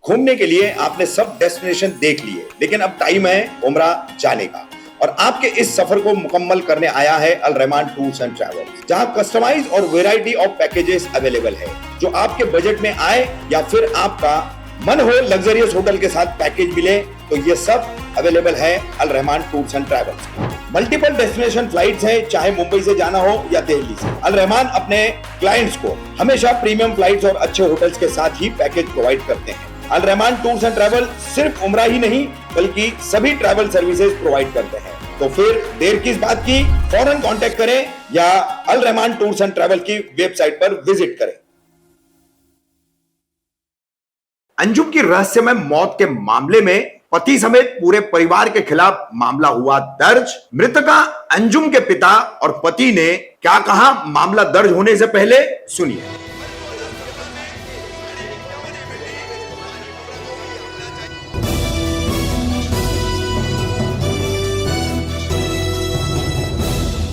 घूमने के लिए आपने सब डेस्टिनेशन देख लिए, लेकिन अब टाइम है उम्रा जाने का। और आपके इस सफर को मुकम्मल करने आया है Al Rahman tours and travels, जहां कस्टमाइज और वैरायटी ऑफ पैकेजेस अवेलेबल है जो आपके बजट में आए या फिर आपका मन हो लग्जरियस होटल के साथ पैकेज मिले, तो ये सब अवेलेबल है Al Rahman tours and travels. Multiple destination flights हैं, चाहे मुंबई से जाना हो या दिल्ली से। अल रहमान अपने क्लाइंट्स को हमेशा प्रीमियम फ्लाइट्स और अच्छे होटल्स के साथ ही पैकेज प्रोवाइड करते हैं। अल रहमान टूर्स एंड ट्रैवल सिर्फ उम्रा ही नहीं बल्कि सभी ट्रैवल सर्विसेज प्रोवाइड करते हैं। तो फिर देर किस बात की, फौरन कांटेक्ट करें या अल रहमान टूर्स एंड ट्रैवल की वेबसाइट पर विजिट करें। अंजुम की रहस्यमय मौत के मामले में पति समेत पूरे परिवार के खिलाफ मामला हुआ दर्ज। मृतका अंजुम के पिता और पति ने क्या कहा, मामला दर्ज होने से पहले सुनिए।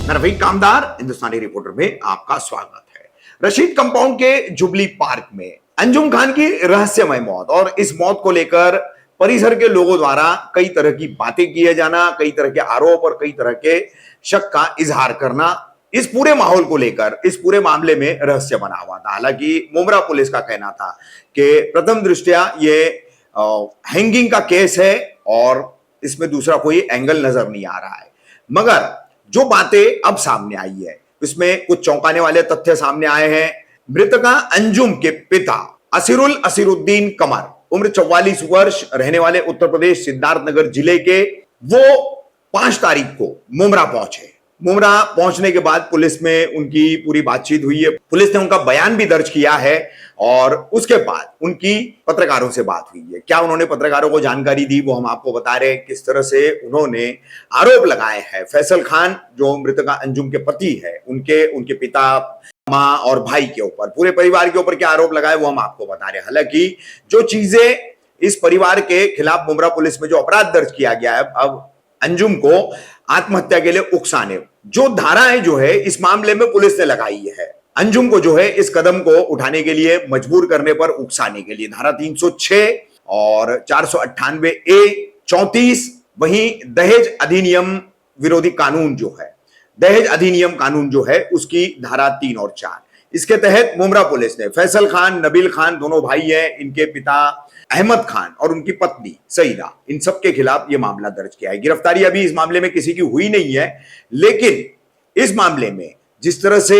मैं रफीक कामदार, हिंदुस्तानी रिपोर्टर में आपका स्वागत है। रशीद कंपाउंड के जुबली पार्क में अंजुम खान की रहस्यमय मौत और इस मौत को लेकर परिसर के लोगों द्वारा कई तरह की बातें किए जाना, कई तरह के आरोप और कई तरह के शक का इजहार करना, इस पूरे माहौल को लेकर इस पूरे मामले में रहस्य बना हुआ था। हालांकि मुमरा पुलिस का कहना था कि प्रथम दृष्टया ये हैंगिंग का केस है और इसमें दूसरा कोई एंगल नजर नहीं आ रहा है, मगर जो बातें अब सामने आई है इसमें कुछ चौंकाने वाले तथ्य सामने आए हैं। मृतका अंजुम के पिता असीरुद्दीन कमर, उम्र 44 वर्ष, रहने वाले उत्तर प्रदेश सिद्धार्थनगर जिले के, वो 5 तारीख को मुमरा पहुंचे। मुमरा पहुंचने के बाद पुलिस में उनकी पूरी बातचीत हुई है, पुलिस ने उनका बयान भी दर्ज किया है और उसके बाद उनकी पत्रकारों से बात हुई है। क्या उन्होंने पत्रकारों को जानकारी दी वो हम आपको बता रहे हैं। किस तरह से उन्होंने आरोप लगाए हैं फैसल खान जो मृतका अंजुम के पति है, उनके पिता, माँ और भाई के ऊपर, पूरे परिवार के ऊपर क्या आरोप लगाए वो हम आपको बता रहे हैं। हालांकि जो चीजें इस परिवार के खिलाफ मुमरा पुलिस में जो अपराध दर्ज किया गया है, अब अंजुम को आत्महत्या के लिए उकसाने, जो धाराएं जो है इस मामले में पुलिस ने लगाई है, अंजुम को जो है इस कदम को उठाने के लिए, मजबूर करने पर उकसाने के लिए, धारा 306 और 498A, 34, वहीं दहेज अधिनियम विरोधी कानून जो है, दहेज अधिनियम कानून जो है उसकी धारा 3 और 4, इसके तहत मुमरा पुलिस ने फैसल खान, नबील खान, दोनों भाई हैं, इनके पिता अहमद खान और उनकी पत्नी सईदा, इन सब के खिलाफ यह मामला दर्ज किया है। गिरफ्तारी अभी इस मामले में किसी की हुई नहीं है, लेकिन इस मामले में जिस तरह से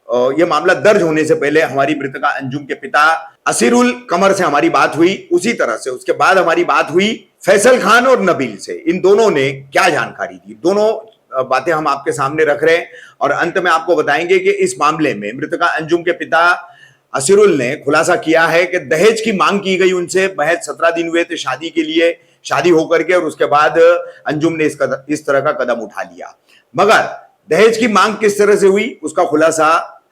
यह मामला दर्ज होने से पहले हमारी मृतका अंजुम के पिता असीरुल कमर से हमारी बात हुई, उसी तरह से उसके बाद हमारी बात हुई फैसल खान और नबील से। इन दोनों ने क्या जानकारी दी, दोनों बातें हम आपके सामने रख रहे हैं और अंत में आपको बताएंगे कि इस मामले में मृतका अंजुम के पिता असीरुल ने खुलासा किया है कि दहेज की मांग की गई उनसे, महज 17 दिन हुए थे शादी के लिए, शादी होकर के, और उसके बाद अंजुम ने इस तरह का कदम उठा लिया। मगर दहेज की मांग किस तरह से हुई उसका खुलासा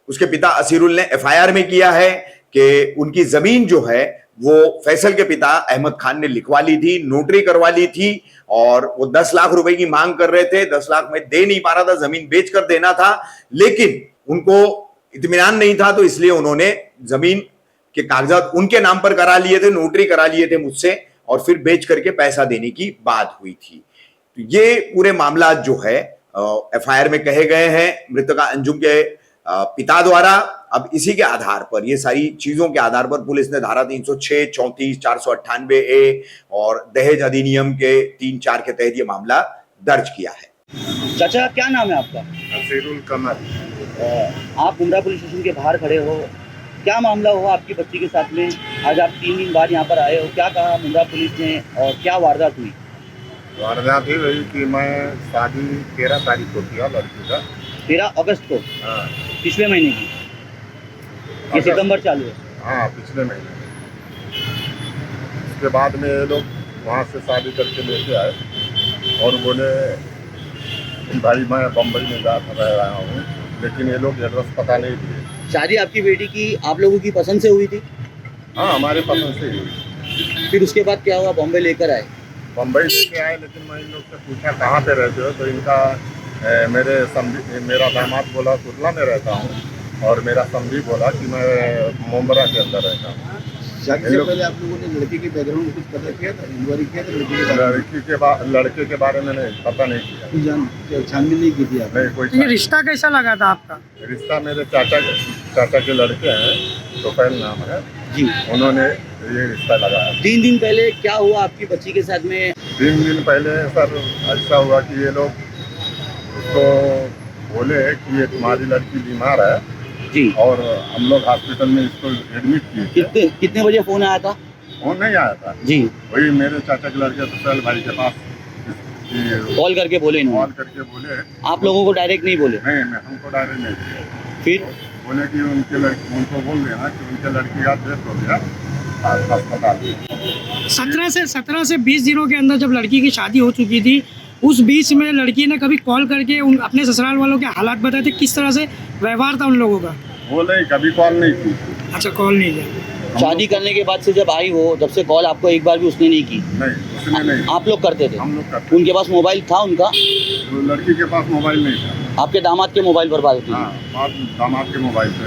उसके पिता असीरुल ने एफआईआर में किया है कि उनकी जमीन जो है वो फैसल के पिता अहमद खान ने लिखवा ली थी, नोटरी करवा ली थी और वो 10 लाख रुपए की मांग कर रहे थे। 10 लाख में दे नहीं पा रहा था, जमीन बेच कर देना था, लेकिन उनको इत्मीनान नहीं था, तो इसलिए उन्होंने जमीन के कागजात उनके नाम पर करा लिए थे, नोटरी करा लिए थे मुझसे, और फिर बेच करके पैसा देने की बात हुई थी। तो ये पूरे मामला जो है एफआईआर में कहे गए हैं मृतका अंजुम के पिता द्वारा। अब इसी के आधार पर, ये सारी चीजों के आधार पर पुलिस ने धारा 306, 34, 498A और दहेज अधिनियम के 3-4 के तहत ये मामला दर्ज किया है। चाचा, क्या नाम है आपका? असीरुल कमर। आप मुमरा पुलिस स्टेशन के बाहर खड़े हो, क्या मामला हुआ आपकी बच्ची के साथ में? आज आप 3 दिन बाद यहाँ पर आए हो, क्या कहा मुमरा पुलिस ने और क्या वारदात हुई? वारदात ही रही कि मैं शादी 13 तारीख को किया लड़की का, 13 अगस्त को। हाँ, पिछले महीने की, ये सितंबर चालू है। हाँ, पिछले महीने। उसके बाद में ये लोग वहाँ से शादी करके लेके आए और बोले भाई मैं बम्बई में जा रहा हूँ, लेकिन ये लोग एड्रेस पता नहीं दिए। शादी आपकी बेटी की आप लोगों की पसंद से हुई थी? हाँ, हमारे पसंद से हुई। फिर उसके बाद क्या हुआ? बॉम्बे लेकर आए? बम्बई लेके आए, लेकिन मैं इन लोग से पूछा कहाँ पे रहते हो, तो इनका मेरा दामाद बोला कुर्ला में रहता हूँ और मेरा समझी बोला कि मैं मुमरा के अंदर रहता हूँ। शादी ये से लोग- पहले आप लोगों ने लड़के के बैकग्राउंड में कुछ पता किया था, इंक्वायरी किया था लड़के के बारे लड़के के बारे में नहीं पता नहीं किया, में? छानबीन नहीं की थी आपने? नहीं कोई ये रिश्ता कैसा लगा था आपका? रिश्ता मेरे चाचा के लड़के हैं, तोफैल नाम है, जी। उन्होंने ये रिश्ता लगाया। 3 दिन पहले क्या हुआ आपकी बच्ची के साथ में? 3 दिन पहले सर ऐसा हुआ कि ये लोग उसको बोले कि ये तुम्हारी लड़की बीमार है जी। और हम लोग हॉस्पिटल में इसको एडमिट किए थे। कितने बजे फोन आया था? वो नहीं आया था, जी। वही मेरे चाचा के लड़के तोफैल भाई के पास कॉल करके बोले कॉल इन्होंने? करके बोले, आप लोगों को डायरेक्ट नहीं बोले? नहीं मैं हमको डायरेक्ट नहीं किया। फिर बोले कि उनको बोल देना कि उनके लड़की का डेथ हो गया अस्पताल में। 17 से 20 दिनों के अंदर जब लड़की की शादी हो चुकी थी, उस बीच में लड़की ने कभी कॉल करके अपने ससुराल वालों के हालात बताए थे? किस तरह से व्यवहार था उन लोगों का? वो नहीं, कभी कॉल नहीं की। अच्छा, कॉल नहीं किया। शादी करने के बाद से जब आई हो, जब से कॉल आपको एक बार भी उसने नहीं की? नहीं उसने नहीं, आप लोग करते थे? हम लोग करते। उनके पास मोबाइल था उनका? वो लड़की के पास मोबाइल नहीं था। आपके दामाद के मोबाइल पर बात होती थी? हाँ, बात दामाद के मोबाइल पे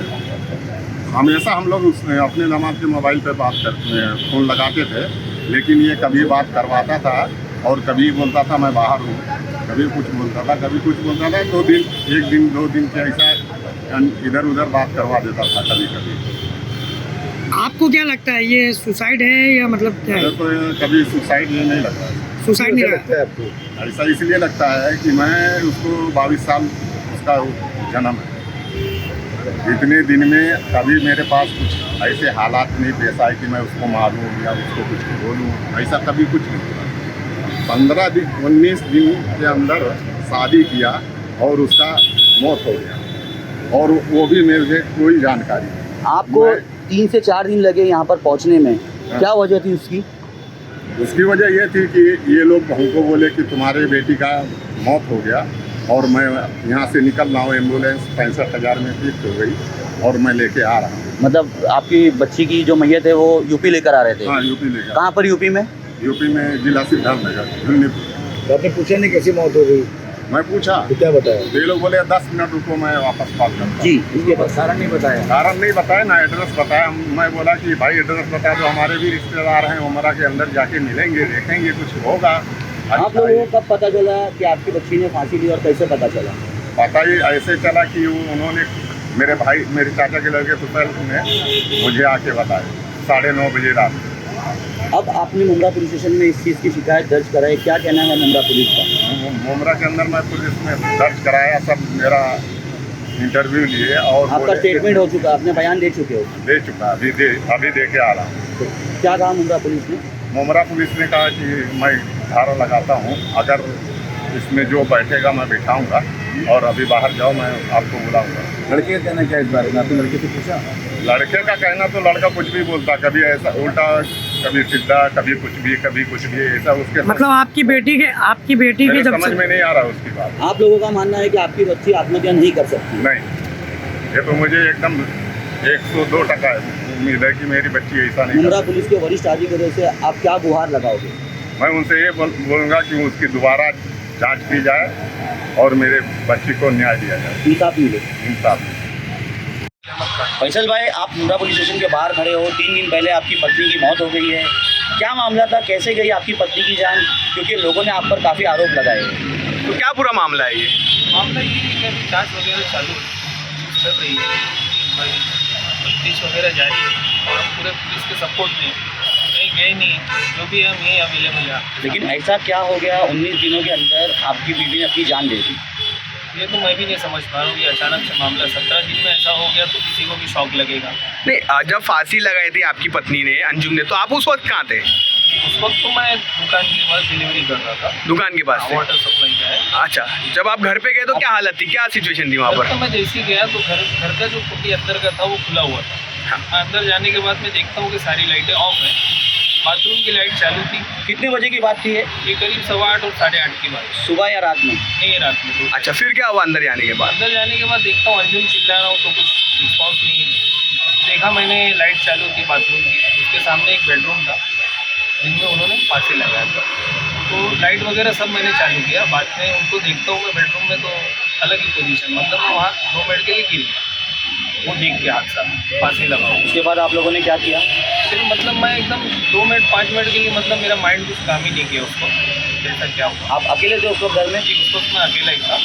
हमेशा हम लोग उसने अपने दामाद के मोबाइल पे बात करते फ़ोन लगाते थे, लेकिन ये कभी बात करवाता था और कभी बोलता था मैं बाहर हूँ, कभी कुछ बोलता था, कभी कुछ बोलता था। 2 दिन 1 दिन 2 दिन के ऐसा इधर उधर बात करवा देता था कभी कभी। आपको क्या लगता है, ये सुसाइड है या मतलब क्या है? मुझे तो कभी सुसाइड ये नहीं लगता है। सुसाइड नहीं क्या लगता। लगता है आपको? ऐसा इसलिए लगता है कि मैं उसको 22 साल उसका जन्म है, इतने दिन में कभी मेरे पास कुछ ऐसे हालात नहीं पेश आए कि मैं उसको मारूं या उसको कुछ बोलूं, ऐसा कभी कुछ नहीं हुआ। 15 दिन 19 दिन के अंदर शादी किया और उसका मौत हो गया, और वो भी मेरे कोई जानकारी नहीं। आपको मैं- 3 से 4 दिन लगे यहाँ पर पहुँचने में, क्या वजह थी उसकी? उसकी वजह ये थी कि ये लोग हमको बोले कि तुम्हारे बेटी का मौत हो गया और मैं यहाँ से निकल रहा हूँ, एम्बुलेंस 65,000 में फिट हो गई और मैं लेके आ रहा हूँ। मतलब आपकी बच्ची की जो मैयत है वो यूपी लेकर आ रहे थे? हाँ, यूपी लेकर। कहाँ पर यूपी में? यूपी में जिला सिद्धार्थनगर झुन्नीपुर। तो आपने पूछा नहीं कैसी मौत हो गई? मैं पूछा तो क्या बताया? तो ये लोग बोले 10 मिनट रुको मैं वापस कॉल करता हूँ। जी। इसके बाद सारा नहीं बताया? कारण नहीं बताया ना, एड्रेस बताया। मैं बोला कि भाई एड्रेस बता दो, हमारे भी रिश्तेदार हैं, उमरा के अंदर जाके मिलेंगे, देखेंगे कुछ होगा। आप लोगों को कब पता चला कि आपकी बच्ची ने फांसी ली और कैसे पता चला? पता ही ऐसे चला कि उन्होंने मेरे भाई मेरे चाचा के लड़के तुफैल ने मुझे आके बताया 9:30 बजे रात। अब आपने मुंब्रा पुलिस स्टेशन में इस चीज़ की शिकायत दर्ज कराई, क्या कहना है मुंब्रा पुलिस का? मुमरा के अंदर मैं पुलिस में दर्ज कराया, सब मेरा इंटरव्यू लिए और आपका बोले कि स्टेटमेंट हो चुका, आपने बयान दे चुके हो? दे चुका, अभी दे के आ रहा हूँ। तो क्या कहा मुंब्रा पुलिस ने? मुमरा पुलिस ने कहा कि मैं धारा लगाता हूँ, अगर इसमें जो बैठेगा मैं बिठाऊंगा और अभी बाहर जाओ मैं आपको बुलाऊंगा। लड़के का कहना क्या है इस बारे में? आपने लड़के से पूछा? लड़के का कहना तो लड़का कुछ भी बोलता, कभी ऐसा उल्टा, कभी सीधा, कभी कुछ भी ऐसा। उसके मतलब आपकी बेटी के मेरे जब समझ से में नहीं आ रहा उसकी बात। आप लोगों का मानना है कि आपकी बच्ची आत्महत्या नहीं कर सकती? नहीं, ये तो मुझे एकदम 102% उम्मीद है कि मेरी बच्ची ऐसा नहीं मुंब्रा कर। पुलिस के वरिष्ठ अधिकारियों से आप क्या गुहार लगाओगे? मैं उनसे ये बोलूँगा कि उसकी दोबारा जांच की जाए और मेरे बच्ची को न्याय दिया जाए, इंसाफ मिले। इंसाफ। फैसल भाई, आप मुंब्रा पुलिस स्टेशन के बाहर खड़े हो, 3 दिन पहले आपकी पत्नी की मौत हो गई है, क्या मामला था, कैसे गई आपकी पत्नी की जान? क्योंकि लोगों ने आप पर काफ़ी आरोप लगाए हैं। तो क्या पूरा मामला है ये? मामला ये है कि अभी जाँच वगैरह चालू चल रही है, तफ्तीश वगैरह जारी है और हम पूरे पुलिस के सपोर्ट में कहीं गए नहीं, जो भी है हम यहीं अवेलेबल है। लेकिन ऐसा क्या हो गया 19 दिनों के अंदर आपकी बीवी ने अपनी जान दे दी? ये तो मैं भी नहीं समझ पा रहा हूँ कि अचानक से मामला 17 दिन में ऐसा हो गया तो किसी को भी शौक लगेगा। नहीं, जब फांसी लगाई थी आपकी पत्नी ने, अंजुम ने, तो आप उस वक्त कहाँ थे? उस वक्त तो मैं दुकान के पास डिलीवरी कर रहा था, दुकान के पास थे? वाटर सप्लाई का है। अच्छा, जब आप घर पे गए तो क्या हालत थी, क्या सिचुएशन थी वहाँ घर पर? तो मैं जैसे ही गया तो घर का जो कुटी अंदर का था वो खुला हुआ था। हाँ। अंदर जाने के बाद मैं देखता हूँ कि सारी लाइटें ऑफ हैं, बाथरूम की लाइट चालू थी। कितने बजे की बात थी ये? ये करीब 8:15 और 8:30 की बात, सुबह या रात में? नहीं रात में। तो अच्छा, फिर क्या हुआ अंदर जाने के बाद? अंदर जाने के बाद देखता हूँ अंजुम चिल्ला रहा हूँ तो कुछ रिस्पॉन्स नहीं है। देखा मैंने लाइट चालू थी बाथरूम की, उसके सामने एक बेडरूम था जिनमें उन्होंने फांसी लगाया था। तो लाइट वगैरह सब मैंने चालू किया, बाद में उनको देखता हूँ मैं बेडरूम में तो अलग ही पोजीशन, मतलब मैं वहाँ 2 मिनट के लिए गिर गया। वो देख के हादसा फांसी लगाओ। उसके बाद आप लोगों ने क्या किया? फिर मतलब मैं एकदम 2 मिनट 5 मिनट के लिए मतलब मेरा माइंड कुछ काम ही नहीं किया उसको, जैसा क्या हुआ। आप अकेले थे उस वक्त घर में? जी उस वक्त मैं अकेला ही था,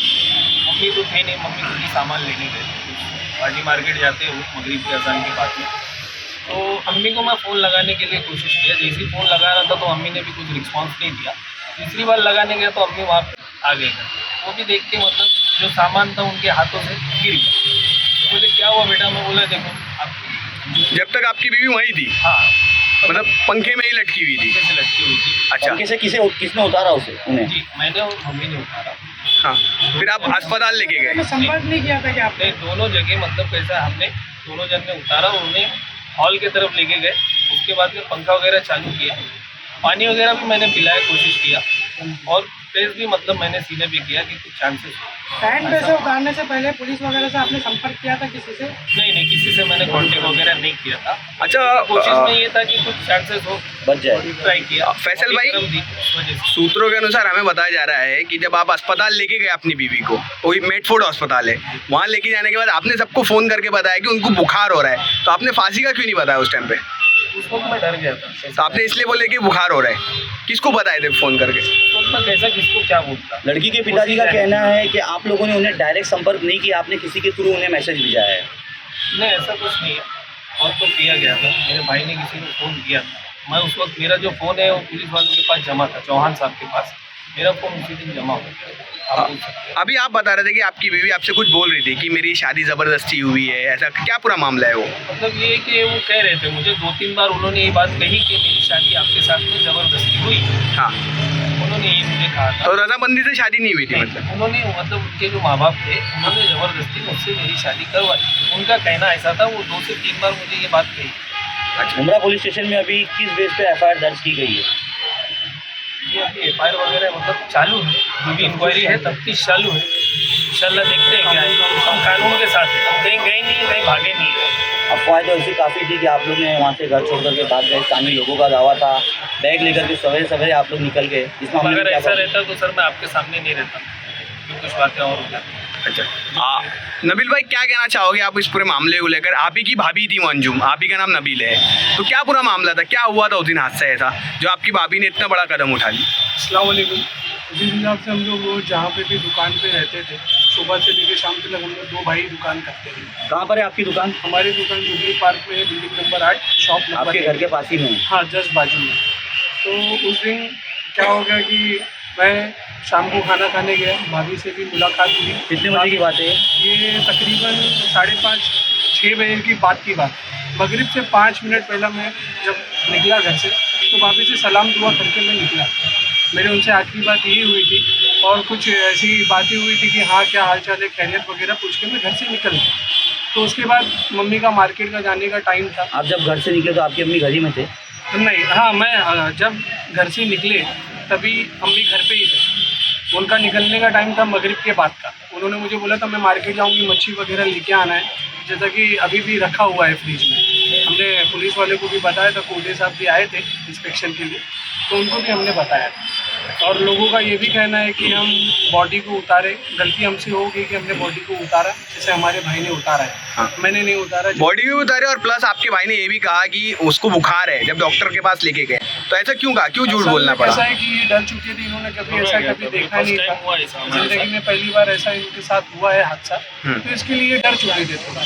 मम्मी तो थे नहीं, मम्मी खुद ही सामान लेने गए थे, भाजी मार्केट जाते हो मगरिब के अजान के बाद में। तो अम्मी को मैं फ़ोन लगाने के लिए कोशिश किया, जैसे ही फ़ोन लगा रहा था तो अम्मी ने भी कुछ रिस्पॉन्स नहीं दिया। तीसरी बार लगाने गया तो अम्मी वहाँ आ गए घर, वो भी देख के मतलब जो सामान था उनके हाथों से गिर गया। बोले क्या हुआ बेटा? मैं बोला देखो आप। जब तक आपकी बीवी वहीं थी, हाँ मतलब पंखे में ही लटकी हुई थी? पंखे से लटकी हुई थी। अच्छा, पंखे से किसने उतारा उसे उन्हें? जी मैंने और मम्मी ने उतारा। हाँ, फिर आप अस्पताल लेके गए? संपर्क नहीं किया था कि आपने? आपने दोनों जगह मतलब कैसा हमने दोनों जन ने उतारा, उन्हें हॉल की तरफ लेके गए, उसके बाद में पंखा वगैरह चालू किया, पानी वगैरह भी मैंने पिलाया कोशिश किया, और प्रेस भी मतलब मैंने सीने पे किया कि कुछ चांसेस हो। फैन पे से उतारने से पहले पुलिस वगैरह से आपने संपर्क किया था किसी से? नहीं किसी से मैंने कांटेक्ट वगैरह नहीं किया था। अच्छा, कोशिश में ये था कि कुछ चांसेस हो, बच जाए। ट्राई किया। फैसल भाई, गरम थी उस वजह से। सूत्रों के अनुसार हमें बताया जा रहा है कि जब आप अस्पताल लेके गए अपनी बीवी को, वही मेटफोर्ड अस्पताल है, वहाँ लेके जाने के बाद आपने सबको फ़ोन करके बताया कि उनको बुखार हो रहा है, तो आपने फांसी का क्यों नहीं बताया उस टाइम पे? उस वक्त मैं डर गया था। तो आपने इसलिए बोले कि बुखार हो रहा है, किसको बताए थे फ़ोन करके? उस वक्त मैं कैसा किसको क्या बोलता। लड़की के पिताजी का कहना है कि आप लोगों ने उन्हें डायरेक्ट संपर्क नहीं किया, आपने किसी के थ्रू उन्हें मैसेज भेजा है। नहीं ऐसा कुछ नहीं है, और तो किया गया था, मेरे भाई ने किसी को फ़ोन किया था। मैं उस वक्त मेरा जो फ़ोन है वो पुलिस वालों के पास जमा था, चौहान साहब के पास, मेरा फ़ोन उसी दिन जमा हो गया। आप पूछ सकते हैं। अभी आप बता रहे थे कि आपकी बीवी आपसे कुछ बोल रही थी कि मेरी शादी ज़बरदस्ती हुई है, ऐसा क्या पूरा मामला है वो? मतलब ये कि वो कह रहे थे मुझे 2-3 बार उन्होंने ये बात कही कि मेरी शादी आपके साथ में ज़बरदस्ती हुई। हाँ, उन्होंने ये मुझे कहा था। तो रजामंदी से शादी नहीं हुई थी मतलब? उन्होंने मतलब उनके जो माँ बाप थे उन्होंने ज़बरदस्ती मुझसे मेरी शादी करवाई। उनका कहना ऐसा था, वो 2 से 3 बार मुझे ये बात कही। मुंब्रा पुलिस स्टेशन में अभी किस बेस पे एफआईआर दर्ज की गई है? ये अभी एफआईआर वगैरह मतलब चालू है, जो भी इंक्वायरी है तफ्तीश चालू है। इंशाल्लाह देखते हैं क्या है। हम कानून के साथ हैं, हम कहीं गए नहीं है, कहीं भागे नहीं है। अफवाह तो ऐसी काफ़ी थी कि आप लोग ने वहाँ से घर छोड़ करके भाग गए, स्थानीय लोगों का दावा था, बैग लेकर के सवेरे सवेरे आप लोग निकल गए। इस मामले में अगर क्या ऐसा कहोगे? रहता तो सर मैं आपके सामने नहीं रहता, तो कुछ बातें और हो जाती। अच्छा, नबील भाई क्या कहना चाहोगे आप इस पूरे मामले को लेकर? आप ही की भाभी थी वो अंजुम, आप ही का नाम नबील है, तो क्या पूरा मामला था, क्या हुआ था उस दिन हादसा ऐसा जो आपकी भाभी ने इतना बड़ा कदम उठा लिया? अस्सलाम वालेकुम। जिस हिसाब से हम लोग जहाँ पे भी दुकान पे रहते थे, सुबह से लेकर शाम तक हम लोग 2 भाई दुकान करते थे। कहाँ पर है आपकी दुकान? हमारी दुकान जुबली पार्क में है, बिल्डिंग नंबर 8, शॉप नंबर आपके 1। घर के पास ही में है? हाँ, जस्ट बाजू में। तो उस दिन क्या हो गया कि मैं शाम को खाना खाने गया, भाभी से भी मुलाकात हुई। कितने बजे की बात है? ये तकरीबन 5:30-6 बजे की बात। मगरिब से 5 मिनट पहले मैं जब निकला घर से, तो भाभी से सलाम दुआ करके मैं निकला। मेरे उनसे आखिरी बात यही हुई थी, और कुछ ऐसी बातें हुई थी कि हाँ क्या हाल चाल है, खैरियत वगैरह पूछ के मैं घर से निकल गया। तो उसके बाद मम्मी का मार्केट का जाने का टाइम था। आप जब घर से निकले तो आपकी अपनी घर ही में थे? नहीं, हाँ, मैं जब घर से निकले तभी अम्मी घर पे ही थे। उनका निकलने का टाइम था मगरिब के बाद का। उन्होंने मुझे बोला था मैं मार्केट जाऊँगी, मच्छी वगैरह लेके आना है, जैसा कि अभी भी रखा हुआ है फ्रिज में। हमने पुलिस वाले को भी बताया था, कोडे साहब भी आए थे इंस्पेक्शन के लिए, तो उनको भी हमने बताया। और लोगों का ये भी कहना है कि हम बॉडी को उतारे, गलती हमसे हो गई कि हमने बॉडी को उतारा, जैसे हमारे भाई ने उतारा है। हाँ। मैंने नहीं उतारा। बॉडी भी उतारे, और प्लस आपके भाई ने ये भी कहा कि उसको बुखार है जब डॉक्टर के पास लेके गए, तो ऐसा क्यों कहा, क्यों झूठ बोलना पड़ा? ऐसा है कि ये डर चुके थे, इन्होंने कभी ऐसा कभी देखा नहीं था, जिंदगी में पहली बार ऐसा इनके साथ हुआ है हादसा, तो इसके लिए डर चुके थे थोड़ा,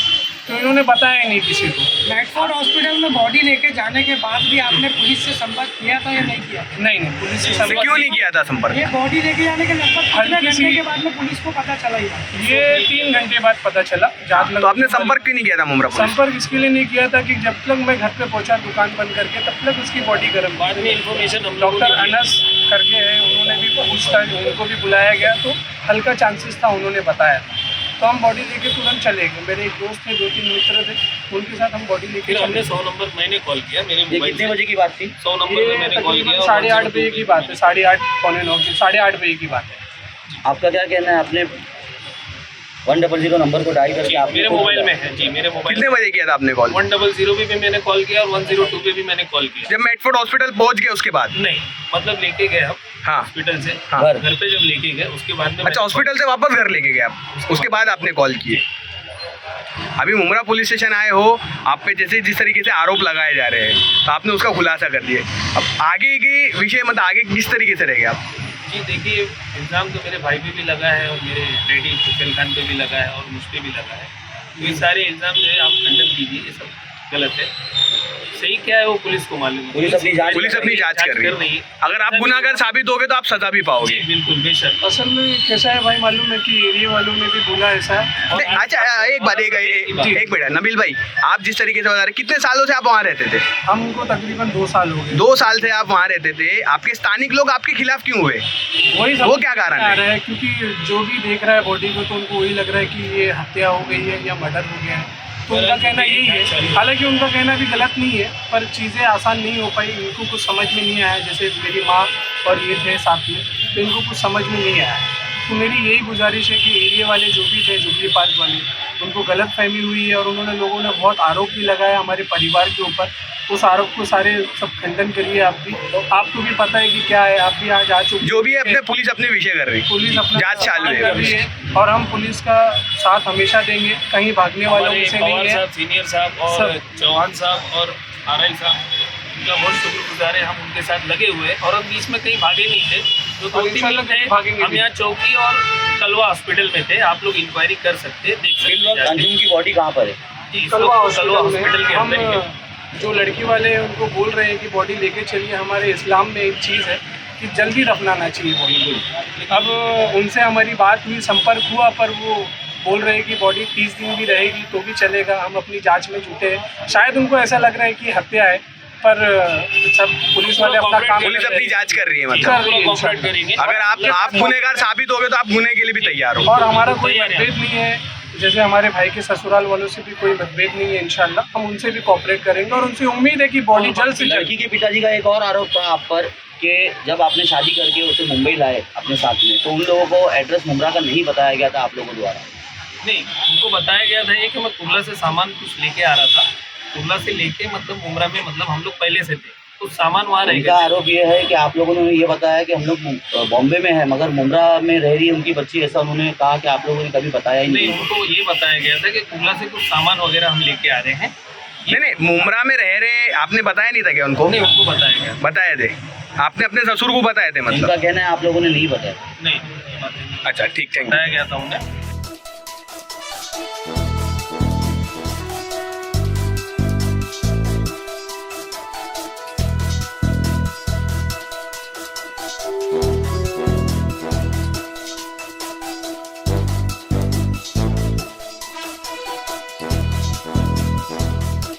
तो इन्होंने बताया नहीं किसी को। मेटफोर्ड हॉस्पिटल में बॉडी लेके जाने के बाद भी आपने पुलिस से संपर्क किया था या नहीं किया? नहीं, पुलिस से इससे क्यों नहीं किया था संपर्क? ये बॉडी लेके जाने के लगभग कितने हल्की घंटे सी- के बाद में पुलिस को पता चला? ये 3 घंटे बाद पता चला। जहाँ तक तो आपने संपर्क क्यों नहीं किया था मुमरा पुलिस? संपर्क इसके लिए नहीं किया था कि जब तक मैं घर पे पहुंचा दुकान बंद करके, तब तक उसकी बॉडी गर्म। बाद में इन्फॉर्मेशन हम डॉक्टर अनस करके है, उन्होंने भी पूछताछ, उनको भी बुलाया गया, तो हल्का चांसेस था, उन्होंने बताया था। तो हम बॉडी लेके तुरंत चले गए। मेरे एक दोस्त थे, 2-3 मित्र थे, उनके साथ हम बॉडी लेके फिर चले हमने गए। 100 नंबर मैंने कॉल किया, मेरे ये मोबाइल कितने से बजे की बात थी? 100 नंबर पे ये मैंने कॉल किया। तकरीबन 8:30 बजे की बात है, 8:30 पौने 9, 8:30 बजे की बात है। आपका क्या कहना है? आपने 100 नंबर को डायल करके आपने मेरे खुद मोबाइल में बताया? है जी, मेरे मोबाइल कितने बजे किया था आपने कॉल? 100 पे भी मैंने कॉल किया और 102 पे भी मैंने कॉल किया। जब मेटफोर्ड हॉस्पिटल पहुंच गए उसके बाद? नहीं, मतलब लेके गए हम हाँ। हॉस्पिटल से, हाँ। घर पे जब लेके गए उसके बाद में अच्छा, हॉस्पिटल से वापस घर लेके गए आप, उसके बाद आपने कॉल किए? अभी मुमरा पुलिस स्टेशन आए हो, आप पे जैसे जिस तरीके से आरोप लगाए जा रहे हैं तो आपने उसका खुलासा कर दिया। अब आगे के विषय मतलब आगे किस तरीके से रहेंगे आप? जी देखिए, इल्ज़ाम तो मेरे भाई पे भी लगा है और मेरे डैडी फैसल खान पे भी लगा है और मुझ पे भी लगा है। तो ये सारे इल्ज़ाम जो है आप खंडन कीजिए, ये सब गलत है। सही क्या है वो पुलिस को मालूम है। पुलिस अपनी जांच कर रही है। अगर आप गुनाहगार साबित होगे तो आप सजा भी पाओगे। जी बिल्कुल, बेशक। असल में कैसा है भाई, मालूम है कि एरिया वालों ने भी बोला ऐसा है। नहीं, अच्छा एक बात एक मिनट नबील भाई, आप जिस तरीके से बता रहे, कितने सालों से आप वहाँ रहते थे? हमको तकरीबन 2 साल हो गए। 2 साल से आप वहाँ रहते थे। आपके स्थानिक लोग आपके खिलाफ क्यों हुए? वही वो क्या कारण है? आ रहा है क्योंकि जो भी देख रहा है बॉडी को तो उनको वही लग रहा है कि ये हत्या हो गई है या मर्डर हो गया है। तो उनका कहना यही है, हालांकि उनका कहना भी गलत नहीं है, पर चीज़ें आसान नहीं हो पाई। इनको कुछ समझ में नहीं आया, जैसे मेरी माँ और ये थे साथ में, तो इनको कुछ समझ में नहीं आया। तो मेरी यही गुजारिश है कि एरिया वाले जो भी थे, जुबली पार्क वाले, उनको गलत फहमी हुई है और उन्होंने लोगों ने बहुत आरोप भी लगाया हमारे परिवार के ऊपर। उस आरोप को सारे सब खंडन करिए आप भी। आपको भी पता है कि क्या है, आप भी आज आ चुके। जो भी है अपने पुलिस अपने विषय कर रही, पुलिस अपना जांच चालू कर रही है और हम पुलिस का साथ हमेशा देंगे, कहीं भागने वालों में से नहीं है। सीनियर साहब और चौहान साहब और आरआई साहब, उनका बहुत शुक्रगुजार है। हम उनके साथ लगे हुए और हम बीच में कहीं भागे नहीं थे। तो 2-3 दिन थे, हम यहाँ चौकी और कलवा हॉस्पिटल में थे। आप लोग इंक्वायरी कर सकते, देख सकते। अंजुम की बॉडी कहाँ पर है? कलवा हॉस्पिटल के अंदर ही है। हम जो लड़की वाले हैं उनको बोल रहे हैं कि बॉडी लेके चलिए। हमारे इस्लाम में एक चीज़ है कि जल्दी दफनाना चाहिए बॉडी। अब उनसे हमारी बात हुई, संपर्क हुआ, पर वो बोल रहे हैं कि बॉडी 30 दिन भी रहेगी तो भी चलेगा। हम अपनी जांच में जुटे हैं। शायद उनको ऐसा लग रहा है कि हत्या है, पर सब पुलिस वाले अपना काम, पुलिस अपनी जांच कर रही है। कर मतलब रही है कोऑपरेट करेंगे। अगर आप गुनहगार साबित होगे तो आप गुनह के लिए भी तैयार हो। और हमारा कोई मतभेद नहीं है, जैसे हमारे भाई के ससुराल वालों से भी कोई मतभेद नहीं है। इंशाल्लाह हम उनसे भी कोऑपरेट करेंगे और उनसे उम्मीद है कि बॉडी जल्द से जल्द। लड़की के पिताजी का एक और आरोप था आप पर कि जब आपने शादी करके उसे मुंबई लाए अपने साथ में, तो उन लोगों को एड्रेस मुमरा का नहीं बताया गया था आप लोगों द्वारा? नहीं, उनको बताया गया था ये कि मैं कुर्ला से सामान कुछ लेके आ रहा था। कुर्ला से लेके मतलब मुमरा में, मतलब हम लोग पहले से थे, तो सामान वहाँ रह उनका गया। आरोप ये है कि आप लोगों ने ये बताया कि हम लोग बॉम्बे में है मगर मुमरा में रह रही है उनकी बच्ची, ऐसा उन्होंने कहा कि आप लोगों ने कभी बताया ही नहीं, नहीं। उनको ये बताया गया था कि कुर्ला से कुछ सामान वगैरह हम लेके आ रहे हैं। नहीं, मुमरा में रह रहे आपने बताया नहीं था क्या उनको? नहीं, उनको बताया गया। बताए थे आपने, अपने ससुर को बताए थे मतलब? उनका कहना है आप लोगों ने नहीं बताया। नहीं, अच्छा ठीक, थैंक यू। बताया गया था उन्हें।